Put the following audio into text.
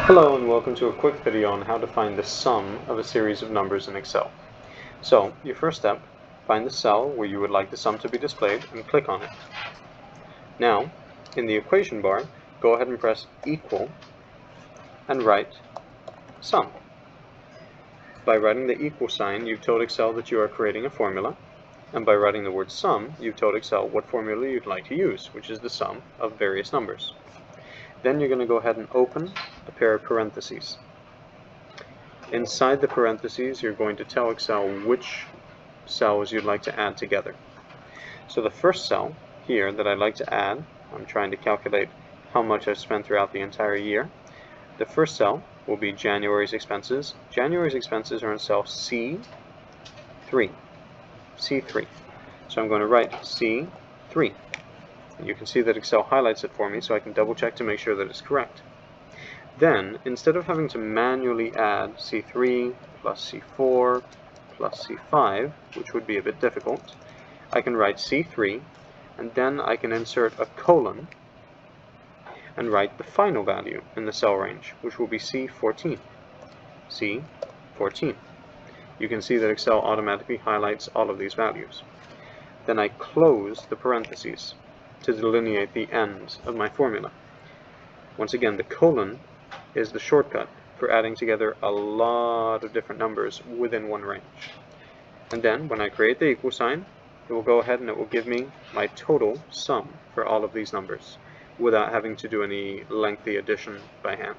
Hello and welcome to a quick video on how to find the sum of a series of numbers in Excel. So, your first step, find the cell where you would like the sum to be displayed and click on it. Now, in the equation bar, go ahead and press equal and write sum. By writing the equal sign, you've told Excel that you are creating a formula, and by writing the word sum, you've told Excel what formula you'd like to use, which is the sum of various numbers. Then you're going to go ahead and open a pair of parentheses. Inside the parentheses, you're going to tell Excel which cells you'd like to add together. So the first cell here that I'd like to add, I'm trying to calculate how much I've spent throughout the entire year. The first cell will be January's expenses. January's expenses are in cell C3. C3. So I'm going to write C3. You can see that Excel highlights it for me, so I can double check to make sure that it's correct. Then, instead of having to manually add C3 plus C4 plus C5, which would be a bit difficult, I can write C3, and then I can insert a colon and write the final value in the cell range, which will be C14. C14. You can see that Excel automatically highlights all of these values. Then I close the parentheses to delineate the ends of my formula. Once again, the colon is the shortcut for adding together a lot of different numbers within one range. And then, when I create the equal sign, it will go ahead and it will give me my total sum for all of these numbers, without having to do any lengthy addition by hand.